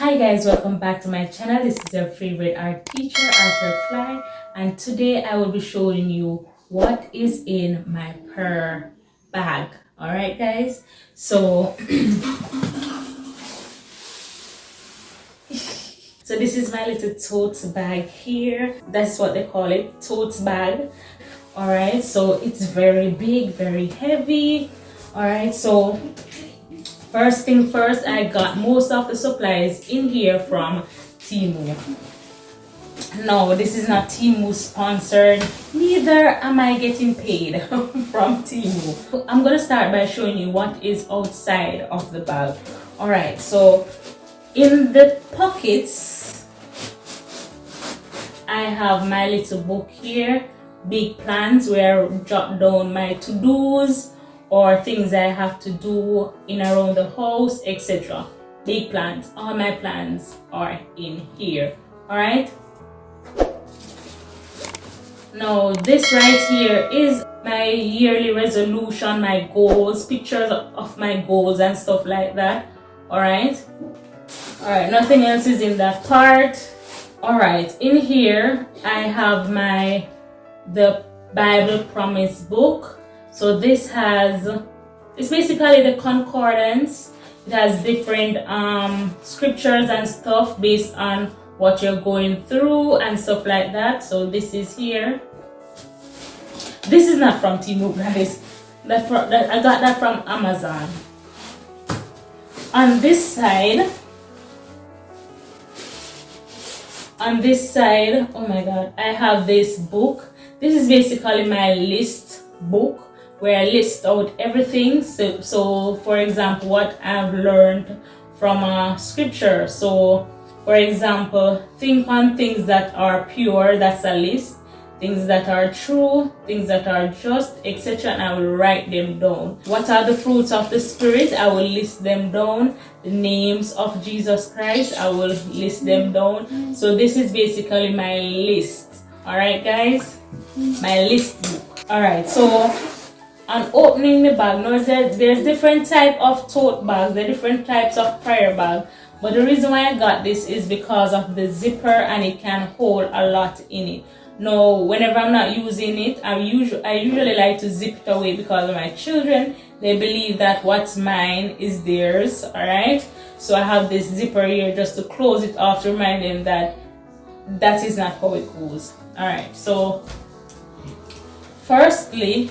Hi guys, welcome back to my channel. This is your favorite art teacher, Art Fly, and today I will be showing you what is in my pearl bag. All right guys, so so this is my little tote bag here. That's what they call it, tote bag. All right, so it's very big, very heavy. All right, so first thing first, I got most of the supplies in here from Temu. No, this is not Temu sponsored, neither am I getting paid from Temu. I'm gonna start by showing you what is outside of the bag. Alright, so in the pockets, I have my little book here, Big Plans, where I jot down my to-dos or things I have to do in around the house, etc. Big plans, all my plans are in here. All right, now this right here is my yearly resolution, my goals, pictures of my goals and stuff like that. All right, nothing else is in that part. All right, in here I have the Bible Promise book. So this it's basically the concordance. It has different scriptures and stuff based on what you're going through and stuff like that. So this is here. This is not from Temu, guys. I got that from Amazon. On this side, oh my god, I have this book. This is basically my list book, where I list out everything. So for example, what I've learned from a scripture. So for example, think on things that are pure, that's a list. Things that are true, things that are just, etc. And I will write them down. What are the fruits of the Spirit? I will list them down. The names of Jesus Christ, I will list them down. So this is basically my list. Alright guys, my list book. Alright, so on opening the bag, now there's different type of tote bags, there are different types of prayer bag, but the reason why I got this is because of the zipper, and it can hold a lot in it. Now whenever I'm not using it, I usually like to zip it away because of my children. They believe that what's mine is theirs. All right, so I have this zipper here just to close it off, to remind them that that is not how it goes. All right, so firstly,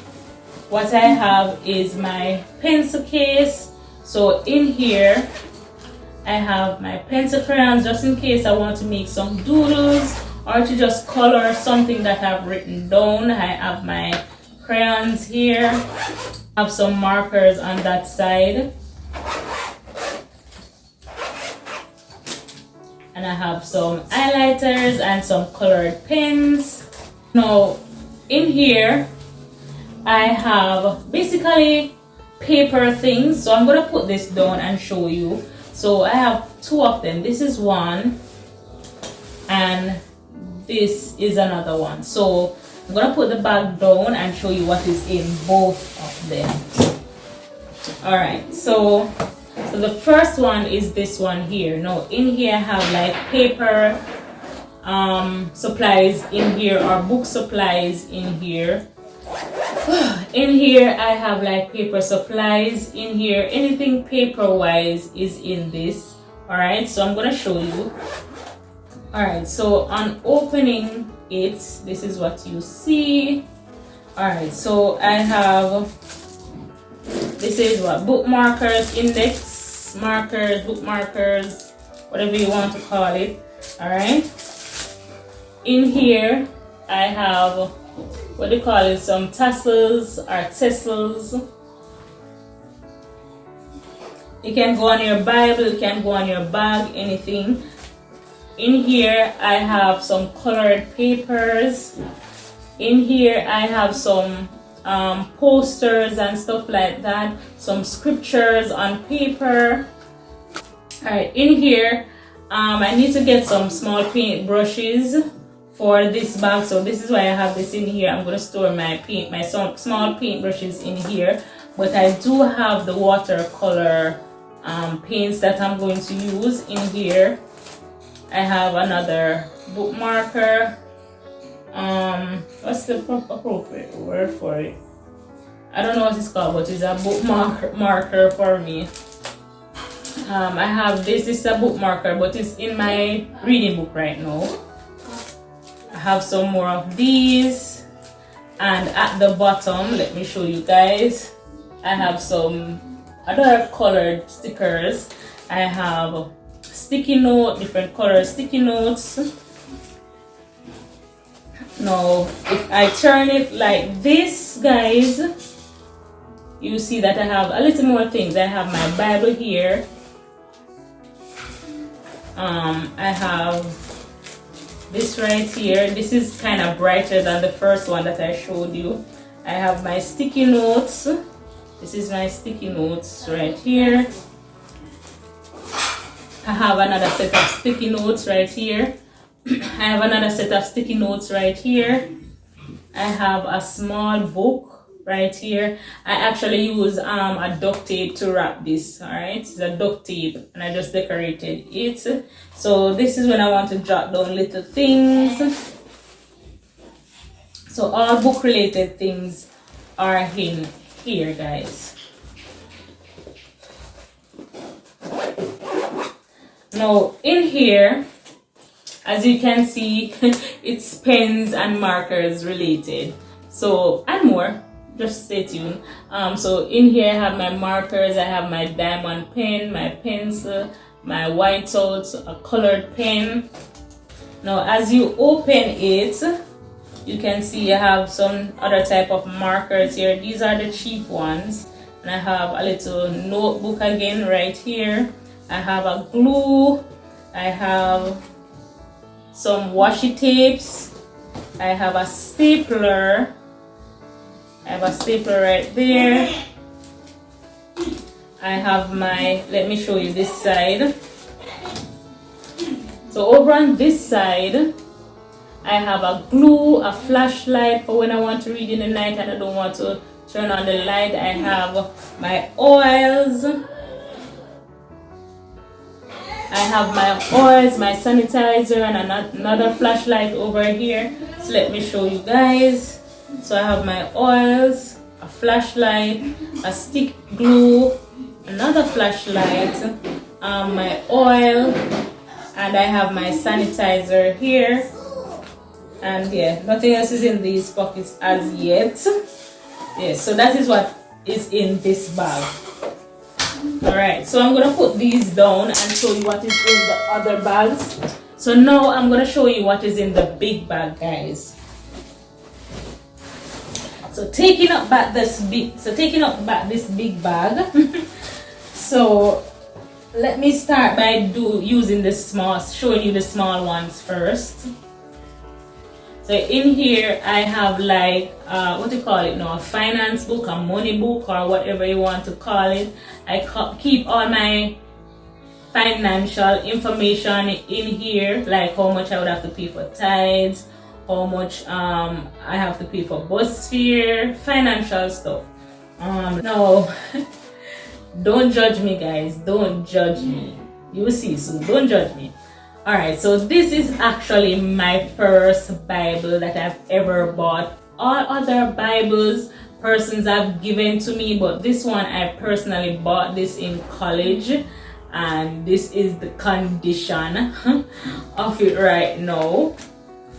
what I have is my pencil case. So in here I have my pencil crayons, just in case I want to make some doodles or to just color something that I've written down. I have my crayons here. I have some markers on that side, and I have some highlighters and some colored pens. Now in here I have basically paper things, so I'm gonna put this down and show you. So I have two of them. This is one and this is another one. So I'm gonna put the bag down and show you what is in both of them. All right, so the first one is this one here. Now in here I have like paper supplies in here, or book supplies in here. In here I have like paper supplies in here. Anything paper wise is in this. All right, so I'm gonna show you. All right, so on opening it, this is what you see. All right, so I have, this is what, bookmarkers, index markers, bookmarkers, whatever you want to call it. All right, in here I have, what do you call it, some tassels or tassels. It can go on your Bible, it can go on your bag, anything. In here I have some colored papers. In here I have some posters and stuff like that, some scriptures on paper. All right, in here I need to get some small paint brushes for this bag, so this is why I have this in here. I'm going to store my small paint brushes in here, but I do have the watercolor paints that I'm going to use. In here I have another bookmarker. What's the appropriate word for it? I don't know what it's called, but it's a bookmarker for me. I have this is a bookmarker, but it's in my reading book right now. I have some more of these, and at the bottom, let me show you guys, I have some other colored stickers. I have sticky note, different color sticky notes. Now if I turn it like this, guys, you see that I have a little more things. I have my Bible here. I have this right here. This is kind of brighter than the first one that I showed you. I have my sticky notes. This is my sticky notes right here. I have another set of sticky notes right here. I have another set of sticky notes right here. I have a small book right here. I actually use a duct tape to wrap this. All right, it's a duct tape, and I just decorated it. So this is when I want to jot down little things. So all book related things are in here, guys. Now in here, as you can see, it's pens and markers related. So, and more, just stay tuned. So in here I have my markers, I have my diamond pen, my pencil, my whiteout, a colored pen. Now as you open it, you can see I have some other type of markers here. These are the cheap ones. And I have a little notebook again right here. I have a glue. I have some washi tapes. I have a stapler. I have a stapler right there. I have my, let me show you this side. So over on this side, I have a glue, a flashlight for when I want to read in the night and I don't want to turn on the light. I have my oils. I have my oils, my sanitizer, and another flashlight over here. So let me show you guys. So I have my oils, a flashlight, a stick glue, another flashlight, my oil, and I have my sanitizer here. And yeah, nothing else is in these pockets as yet. Yeah, so that is what is in this bag. Alright, so I'm gonna put these down and show you what is in the other bags. So now I'm gonna show you what is in the big bag, guys. So taking up back this big bag. So let me start by using the small, showing you the small ones first. So in here I have like what do you call it now, a finance book, a money book, or whatever you want to call it. I keep all my financial information in here, like how much I would have to pay for tithes, how much I have to pay for bus fare, financial stuff. No, don't judge me, guys, don't judge me. You will see soon, don't judge me. Alright, so this is actually my first Bible that I've ever bought. All other Bibles persons have given to me, but this one I personally bought this in college, and this is the condition of it right now.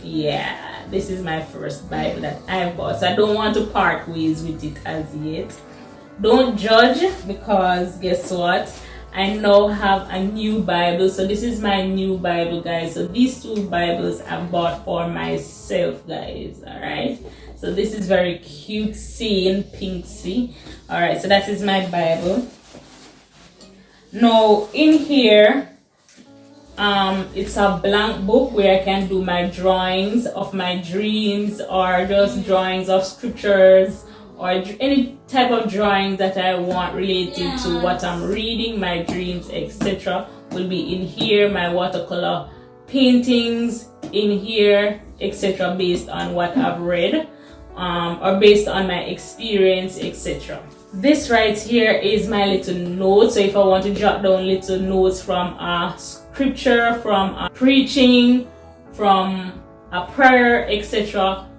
Yeah, this is my first Bible that I bought, so I don't want to part ways with it as yet. Don't judge, because guess what? I now have a new Bible. So this is my new Bible, guys. So these two Bibles I bought for myself, guys. Alright, so this is very cutesy and pinksy. Alright, so that is my Bible. Now in here it's a blank book where I can do my drawings of my dreams, or just drawings of scriptures, or any type of drawings that I want related to what I'm reading, my dreams, etc. will be in here. My watercolor paintings in here, etc., based on what I've read, or based on my experience, etc. This right here is my little note. So if I want to jot down little notes from a scripture, from a preaching, from a prayer, etc.,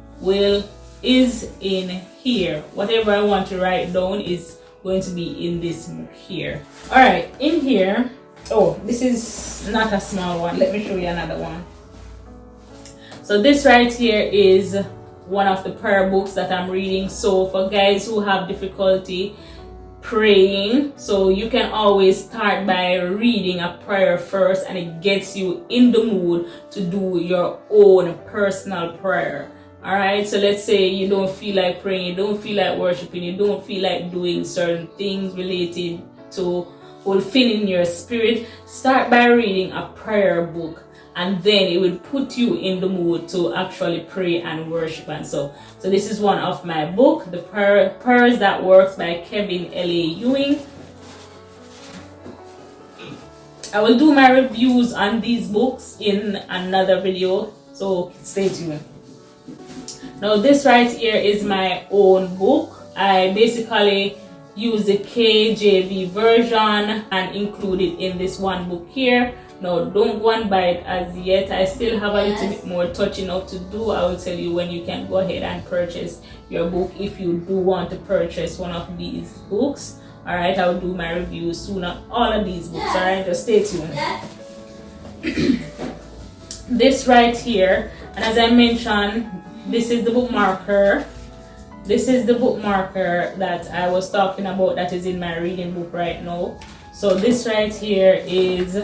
is in here. Whatever I want to write down is going to be in this here. All right, in here. Oh, this is not a small one. Let me show you another one. So this right here is one of the prayer books that I'm reading. So for guys who have difficulty praying, so you can always start by reading a prayer first, and it gets you in the mood to do your own personal prayer. All right, so let's say you don't feel like praying, you don't feel like worshiping, you don't feel like doing certain things related to fulfilling your spirit. Start by reading a prayer book, and then it will put you in the mood to actually pray and worship. And so this is one of my book, The Prayers That Works by Kevin L.A. Ewing. I will do my reviews on these books in another video, so stay tuned. Now this right here is my own book. I basically use the KJV version and include it in this one book here. Now don't go and buy it as yet. I still have a little bit more touching up to do. I will tell you when you can go ahead and purchase your book if you do want to purchase one of these books. All right, I will do my review soon on all of these books. All right, just stay tuned. This right here, and as I mentioned, this is the bookmarker. This is the bookmarker that I was talking about that is in my reading book right now. So this right here is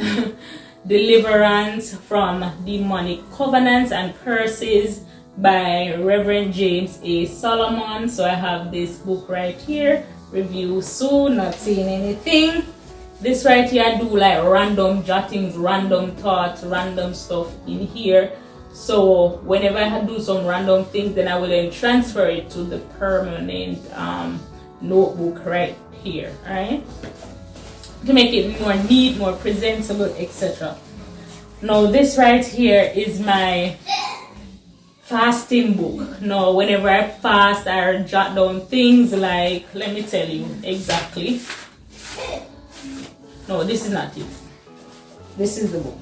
Deliverance from Demonic Covenants and Curses by Reverend James A. Solomon. So I have this book right here. Review soon, not seeing anything. This right here, I do like random jottings, random thoughts, random stuff in here. So whenever I do some random things, then I will then transfer it to the permanent notebook right here. All right, to make it more neat, more presentable, etc. Now this right here is my fasting book. Now whenever I fast, I jot down things like, let me tell you exactly. No, this is not it. This is the book.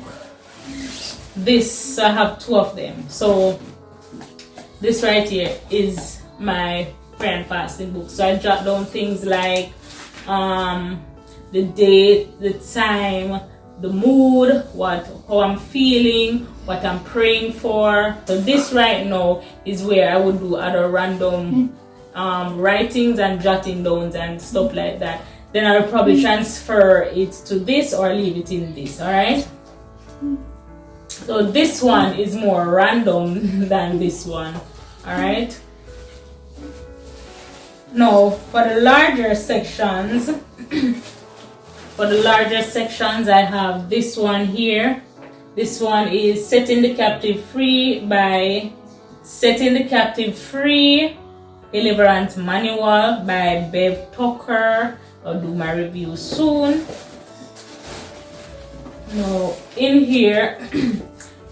This, I have two of them. So this right here is my prayer and fasting book. So I jot down things like the date, the time, the mood, how I'm feeling, what I'm praying for. So this right now is where I would do other random writings and jotting downs and stuff like that. Then I'll probably transfer it to this or leave it in this. All right. So this one is more random than this one. All right. Now for the larger sections, I have this one here. This one is Setting the Captive Free by Setting the Captive Free Deliverance Manual by Bev Tucker. I'll do my review soon. Now in here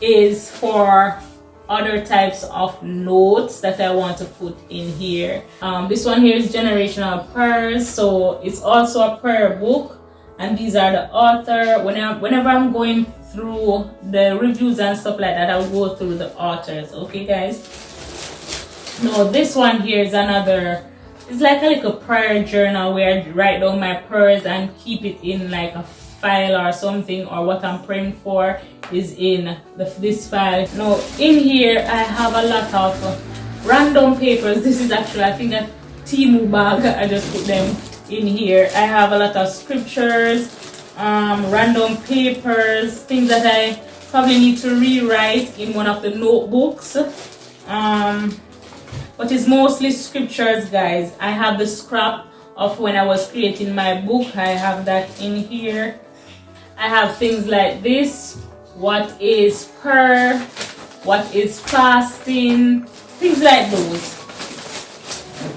is for other types of notes that I want to put in here. This one here is Generational Prayers, so it's also a prayer book, and these are the author. Whenever I'm going through the reviews and stuff like that, I'll go through the authors. Okay guys. Now this one here is another, it's like a little prayer journal where I write down my prayers and keep it in like a file or something, or what I'm praying for is in this file. Now in here I have a lot of random papers. This is actually, I think, a Timu bag. I just put them in here. I have a lot of scriptures, random papers, things that I probably need to rewrite in one of the notebooks, but it's mostly scriptures, guys. I have the scrap of when I was creating my book. I have that in here. I have things like this. What is prayer? What is fasting? Things like those.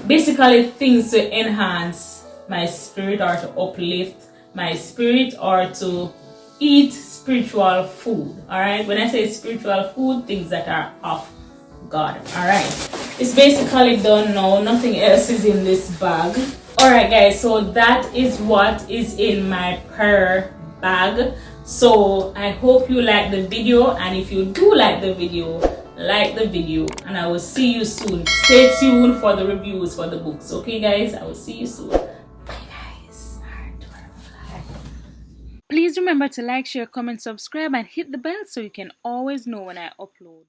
Basically things to enhance my spirit or to uplift my spirit or to eat spiritual food. Alright? When I say spiritual food, things that are of God. Alright. It's basically done now. Nothing else is in this bag. Alright guys, so that is what is in my prayer bag. So I hope you like the video, and if you do like the video, like the video, and I will see you soon. Stay tuned for the reviews for the books. Okay guys, I will see you soon. Bye guys. Please remember to like, share, comment, subscribe, and hit the bell so you can always know when I upload.